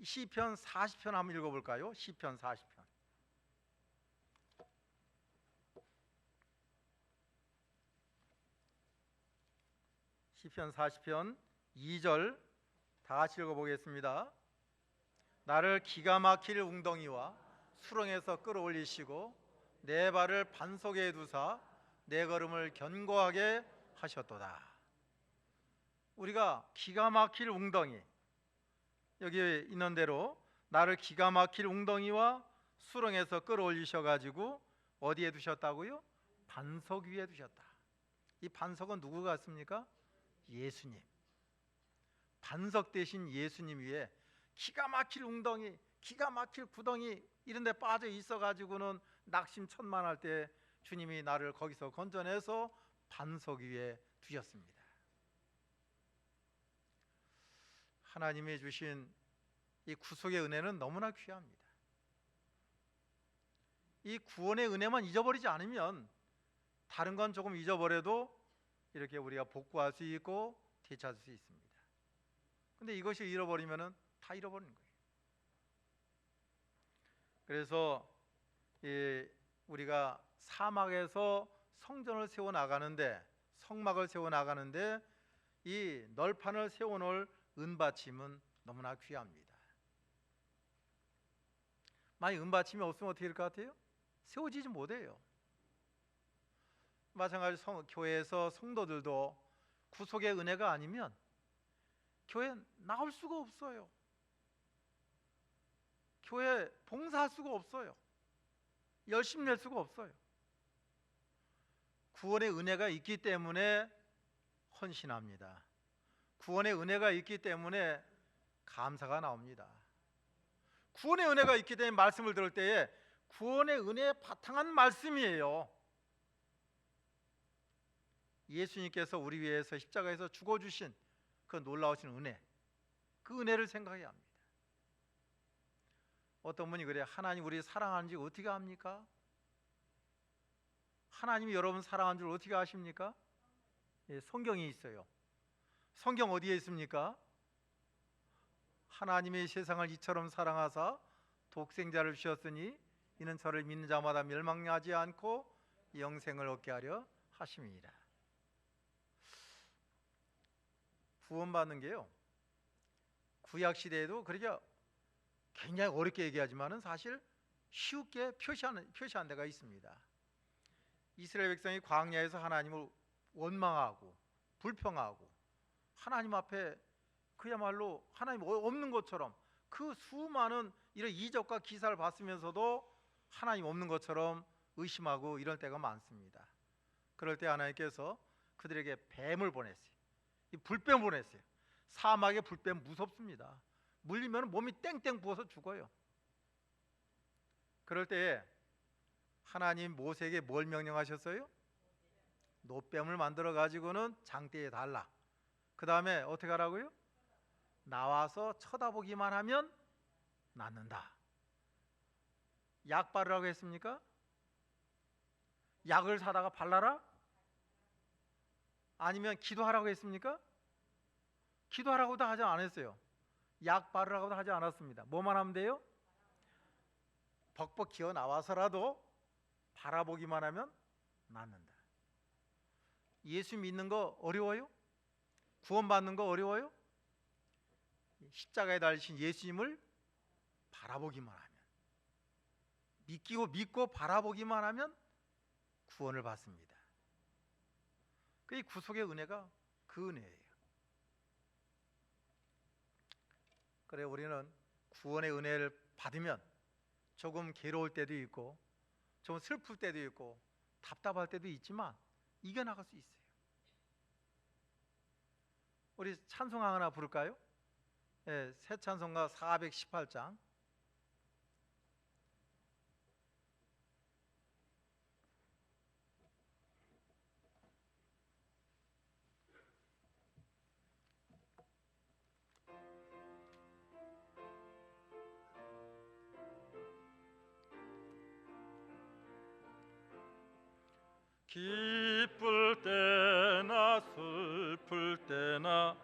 시편 40편 한번 읽어볼까요? 시편 40편. 시편 40편 2절 다 같이 읽어보겠습니다. 나를 기가 막힐 웅덩이와 수렁에서 끌어올리시고 내 발을 반석에 두사 내 걸음을 견고하게 하셨도다. 우리가 기가 막힐 웅덩이, 여기 있는 대로 나를 기가 막힐 웅덩이와 수렁에서 끌어올리셔가지고 어디에 두셨다고요? 반석 위에 두셨다. 이 반석은 누구 같습니까? 예수님. 반석 대신 예수님 위에 기가 막힐 웅덩이, 기가 막힐 구덩이 이런 데 빠져 있어가지고는 낙심천만할 때 주님이 나를 거기서 건져내서 반석 위에 두셨습니다. 하나님이 주신 이 구속의 은혜는 너무나 귀합니다. 이 구원의 은혜만 잊어버리지 않으면 다른 건 조금 잊어버려도 이렇게 우리가 복구할 수 있고 되찾을 수 있습니다. 근데 이것이 잃어버리면 다 잃어버리는 거예요. 그래서 우리가 사막에서 성전을 세워 나가는데, 성막을 세워 나가는데 이 널판을 세워 놓을 은받침은 너무나 귀합니다. 만약 은받침이 없으면 어떻게 될 것 같아요? 세워지지 못해요. 마찬가지로 교회에서 성도들도 구속의 은혜가 아니면 교회 나올 수가 없어요. 교회 봉사할 수가 없어요. 열심히 낼 수가 없어요. 구원의 은혜가 있기 때문에 헌신합니다. 구원의 은혜가 있기 때문에 감사가 나옵니다. 구원의 은혜가 있기 때문에 말씀을 들을 때에 구원의 은혜에 바탕한 말씀이에요. 예수님께서 우리 위해서 십자가에서 죽어주신 그 놀라우신 은혜, 그 은혜를 생각해야 합니다. 어떤 분이 그래요. 하나님 우리 사랑하는지 어떻게 압니까? 하나님이 여러분 사랑하는 줄 어떻게 아십니까? 예, 성경이 있어요. 성경 어디에 있습니까? 하나님의 세상을 이처럼 사랑하사 독생자를 주셨으니 이는 저를 믿는 자마다 멸망하지 않고 영생을 얻게 하려 하심이니라. 구원받는 게요, 구약 시대에도 그렇게 굉장히 어렵게 얘기하지만은 사실 쉽게 표시한 데가 있습니다. 이스라엘 백성이 광야에서 하나님을 원망하고 불평하고 하나님 앞에 그야말로 하나님 없는 것처럼 그 수많은 이런 이적과 기사를 봤으면서도 하나님 없는 것처럼 의심하고 이럴 때가 많습니다. 그럴 때 하나님께서 그들에게 뱀을 보냈어요. 이 불뱀 보냈어요. 사막의 불뱀 무섭습니다. 물리면 몸이 땡땡 부어서 죽어요. 그럴 때 하나님 모세에게 뭘 명령하셨어요? 노뱀을 만들어 가지고는 장대에 달라. 그 다음에 어떻게 하라고요? 나와서 쳐다보기만 하면 낫는다. 약 바르라고 했습니까? 약을 사다가 발라라? 아니면 기도하라고 했습니까? 기도하라고도 하지 않았어요. 약 바르라고도 하지 않았습니다. 뭐만 하면 돼요? 벅벅 기어 나와서라도 바라보기만 하면 낫는다. 예수 믿는 거 어려워요? 구원받는 거 어려워요? 십자가에 달리신 예수님을 바라보기만 하면, 믿고 바라보기만 하면 구원을 받습니다. 그 구속의 은혜가 그 은혜예요. 그래 우리는 구원의 은혜를 받으면 조금 괴로울 때도 있고 좀 슬플 때도 있고 답답할 때도 있지만 이겨나갈 수 있어요. 우리 찬송 하나 부를까요? 네, 새 찬송가 418장. 기쁠 때나 슬플 때나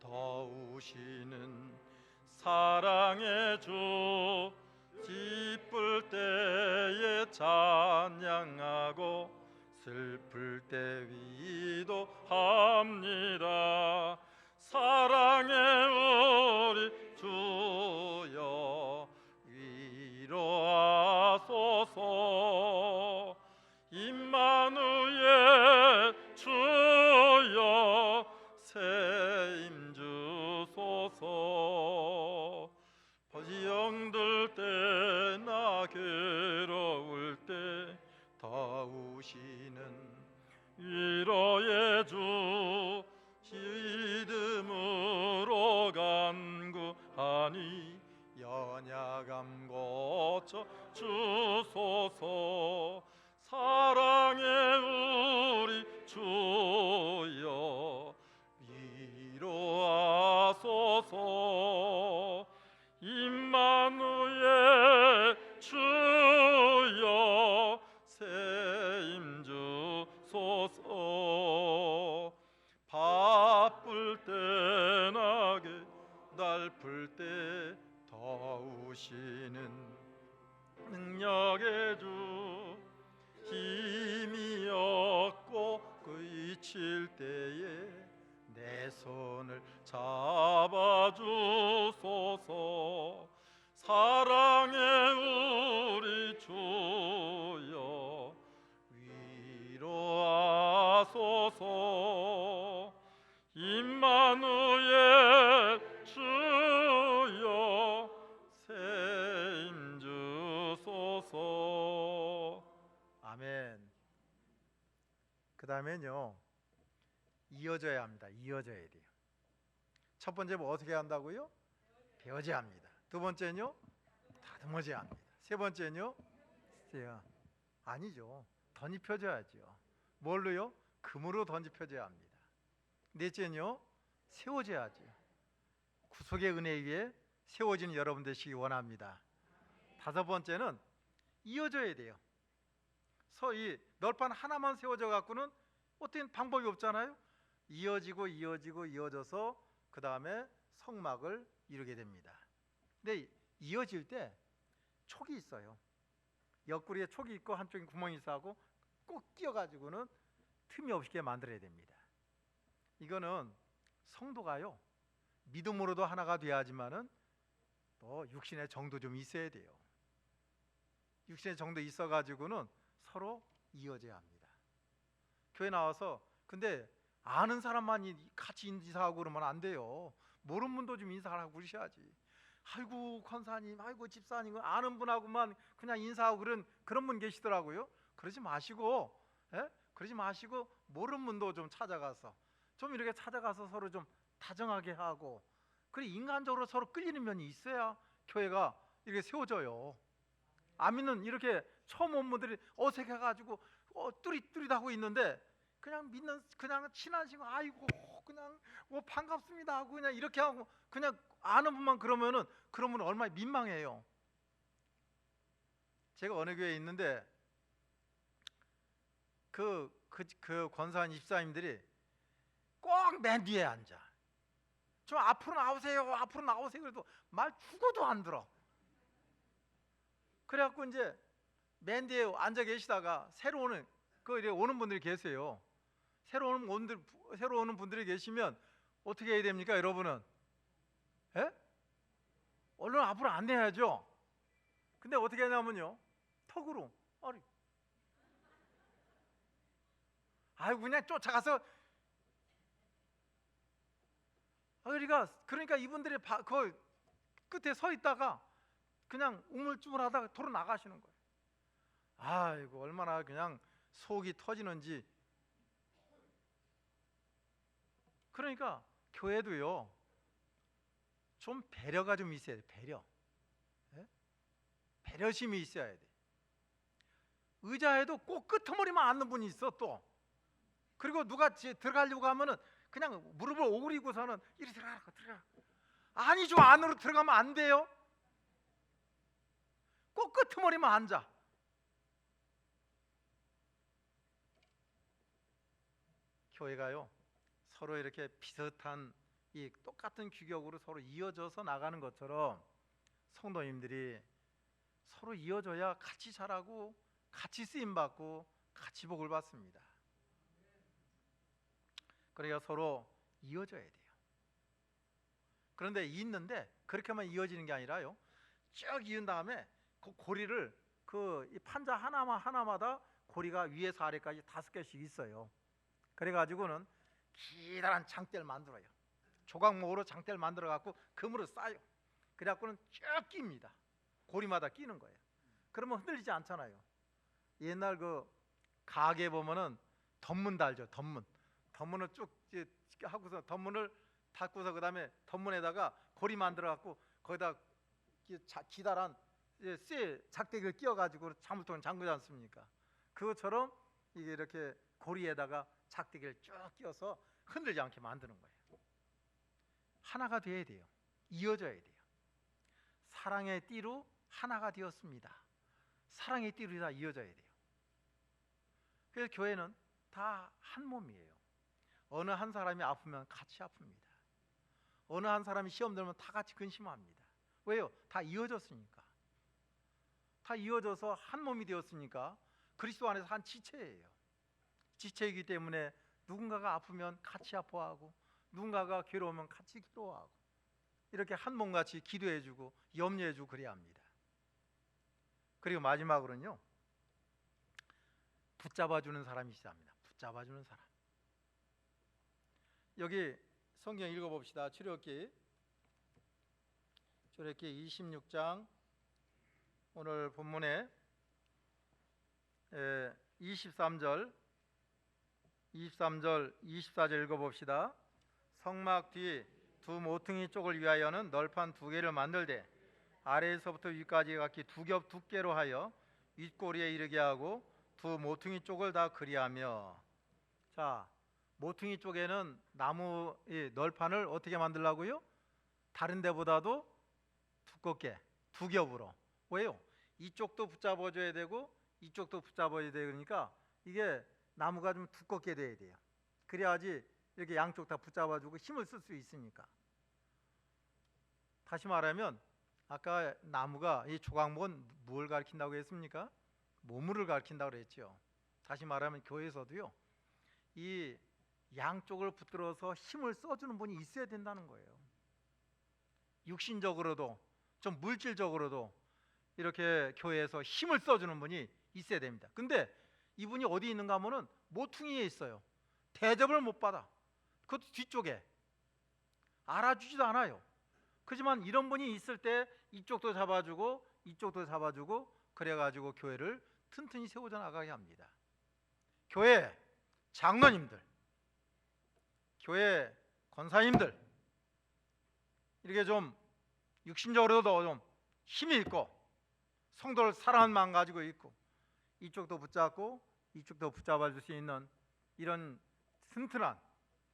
더우시는 사랑의 주, 기쁠 때에 찬양하고 슬플 때 위도합니다. 믿음으로 간구하니 연약함 고쳐 주소서. 사랑의 우리 주여 위로하소서. 임마누엘 주여 세임 주소서. 바쁠 때 나게 날풀 때 더우시는 능력의 주. 힘이 없고 그칠 때에 내 손을 잡아주소서. 사랑의 우리 주여 위로하소서. 임마누엘 주여 세임 주소서. 아멘. 그 다음엔요, 이어져야 합니다. 이어져야 돼요. 첫 번째 뭐 어떻게 한다고요? 배워져야 합니다. 두 번째는요, 다듬어져야 합니다. 세 번째는요, 아니죠, 덧입혀져야죠. 뭘로요? 금으로 덧입혀져야 합니다. 넷째는요, 세워져야죠. 구속의 은혜 위에 세워지는 여러분 되시기 원합니다. 다섯 번째는 이어져야 돼요. 이 널판 하나만 세워져 갖고는 어떤 방법이 없잖아요. 이어져서 그 다음에 성막을 이루게 됩니다. 근데 이어질 때 촉이 있어요. 옆구리에 촉이 있고 한쪽에 구멍이 있어하고 꼭 끼어가지고는 틈이 없게 만들어야 됩니다. 이거는 성도가요, 믿음으로도 하나가 돼야지만은 또 육신의 정도 좀 있어야 돼요. 육신의 정도 있어가지고는 서로 이어져야 합니다. 교회 나와서 근데 아는 사람만 같이 인사하고 그러면 안 돼요. 모르는 분도 좀 인사를 하고 그러셔야지. 아이고 권사님, 아이고 집사님, 아는 분하고만 그냥 인사하고 그런 분 계시더라고요. 그러지 마시고, 그러지 마시고 모르는 분도 좀 찾아가서 좀 이렇게 찾아가서 서로 좀 다정하게 하고, 그래 인간적으로 서로 끌리는 면이 있어야 교회가 이렇게 세워져요. 안 믿는 이렇게 처음 온 분들이 어색해가지고 뚜릿뚜릿하고 있는데 그냥 믿는 그냥 친한 친구, 아이고 그냥 뭐 반갑습니다 하고 그냥 이렇게 하고 그냥 아는 분만 그러면은 얼마나 민망해요. 제가 어느 교회에 있는데 그 권사님 집사님들이 꼭 맨 뒤에 앉아. 좀 앞으로 나오세요, 앞으로 나오세요. 그래도 말 죽어도 안 들어. 그래갖고 이제 맨 뒤에 앉아 계시다가 새로 오는 오는 분들이 계세요. 새로 오는 분들이 계시면 어떻게 해야 됩니까, 여러분은? 얼른 앞으로 안 내야죠. 근데 어떻게 하냐면요, 턱으로 아이고 그냥 쫓아가서, 그러니까 이분들이 그 끝에 서 있다가 그냥 우물쭈물하다가 도로 나가시는 거예요. 아이고 얼마나 그냥 속이 터지는지. 그러니까 교회도요, 좀 배려가 좀 있어야 돼. 배려심이 있어야 돼. 의자에도 꼭 끄트머리만 앉는 분이 있어 또. 그리고 누가 들어가려고 하면은 그냥 무릎을 오그리고서는 이리 들어가. 아니죠, 안으로 들어가면 안 돼요. 꼭 끄트머리만 앉아. 교회가요, 서로 이렇게 비슷한 이 똑같은 규격으로 서로 이어져서 나가는 것처럼 성도님들이 서로 이어져야 같이 자라고 같이 쓰임받고 같이 복을 받습니다. 그러니까 서로 이어져야 돼요. 그런데 있는데 그렇게만 이어지는 게 아니라요, 쭉 이은 다음에 그 고리를 이 판자 하나마다 고리가 위에서 아래까지 5개씩 있어요. 그래가지고는 기다란 장대를 만들어요. 조각목으로 장대를 만들어 갖고 금으로 싸요. 그래갖고는 쭉 낍니다. 고리마다 끼는 거예요. 그러면 흔들리지 않잖아요. 옛날 가게 보면은 덧문 달죠. 덧문을 쭉 이제 하고서 덧문을 닫고서 그다음에 덧문에다가 고리 만들어 갖고 거기다 기다란 쇠 작대기를 끼워 가지고 자물통을 잠그지 않습니까? 그것처럼 이게 이렇게 고리에다가 작대기를 쭉 끼워서 흔들지 않게 만드는 거예요. 하나가 돼야 돼요. 이어져야 돼요. 사랑의 띠로 하나가 되었습니다. 사랑의 띠로 다 이어져야 돼요. 그래서 교회는 다 한 몸이에요. 어느 한 사람이 아프면 같이 아픕니다. 어느 한 사람이 시험 들면 다 같이 근심합니다. 왜요? 다 이어졌으니까. 다 이어져서 한 몸이 되었으니까 그리스도 안에서 한 지체예요. 지체이기 때문에 누군가가 아프면 같이 아파하고 누군가가 괴로우면 같이 괴로워하고 이렇게 한 몸같이 기도해주고 염려해주고 그래야 합니다. 그리고 마지막으로는요, 붙잡아주는 사람이 있어야 합니다. 붙잡아주는 사람. 여기 성경 읽어봅시다. 출애굽기 26장 오늘 본문에 23절 24절 읽어봅시다. 성막 뒤 두 모퉁이 쪽을 위하여는 널판 2개를 만들되 아래에서부터 위까지 각기 2겹 두께로 하여 윗꼬리에 이르게 하고 두 모퉁이 쪽을 다 그리하며. 자, 모퉁이 쪽에는 나무 널판을 어떻게 만들라고요? 다른 데보다도 두껍게 2겹으로. 왜요? 이쪽도 붙잡아줘야 되고 이쪽도 붙잡아야 되고 그러니까 이게 나무가 좀 두껍게 돼야 돼요. 그래야지 이렇게 양쪽 다 붙잡아주고 힘을 쓸 수 있으니까. 다시 말하면 아까 나무가 이 조각목은 뭘 가리킨다고 했습니까? 몸을 가리킨다고 그랬죠. 다시 말하면 교회에서도요, 이 양쪽을 붙들어서 힘을 써주는 분이 있어야 된다는 거예요. 육신적으로도 좀 물질적으로도 이렇게 교회에서 힘을 써주는 분이 있어야 됩니다. 근데 이분이 어디 있는가 하면은 모퉁이에 있어요. 대접을 못 받아. 그것도 뒤쪽에 알아주지도 않아요. 그렇지만 이런 분이 있을 때 이쪽도 잡아주고 이쪽도 잡아주고 그래가지고 교회를 튼튼히 세워져 나가게 합니다. 교회 장로님들, 교회 권사님들 이렇게 좀 육신적으로도 좀 힘이 있고 성도를 사랑하는 마음 가지고 있고 이쪽도 붙잡고 이쪽도 붙잡아 줄 수 있는 이런 튼튼한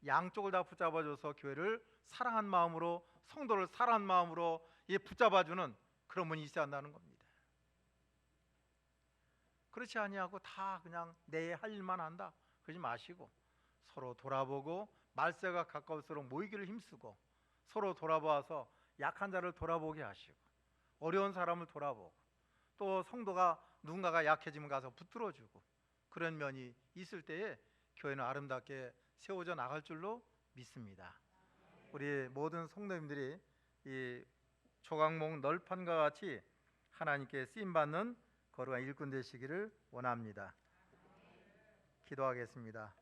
양쪽을 다 붙잡아줘서 교회를 사랑한 마음으로 성도를 사랑한 마음으로 붙잡아주는 그런 분이 있어야 한다는 겁니다. 그렇지 아니하고 다 그냥 내 할 일만 한다 그러지 마시고 서로 돌아보고 말세가 가까울수록 모이기를 힘쓰고 서로 돌아보아서 약한 자를 돌아보게 하시고 어려운 사람을 돌아보고 또 성도가 누군가가 약해지면 가서 붙들어주고 그런 면이 있을 때에 교회는 아름답게 세워져 나갈 줄로 믿습니다. 우리 모든 성도님들이 이 조각목 널판과 같이 하나님께 쓰임받는 거룩한 일꾼 되시기를 원합니다. 기도하겠습니다.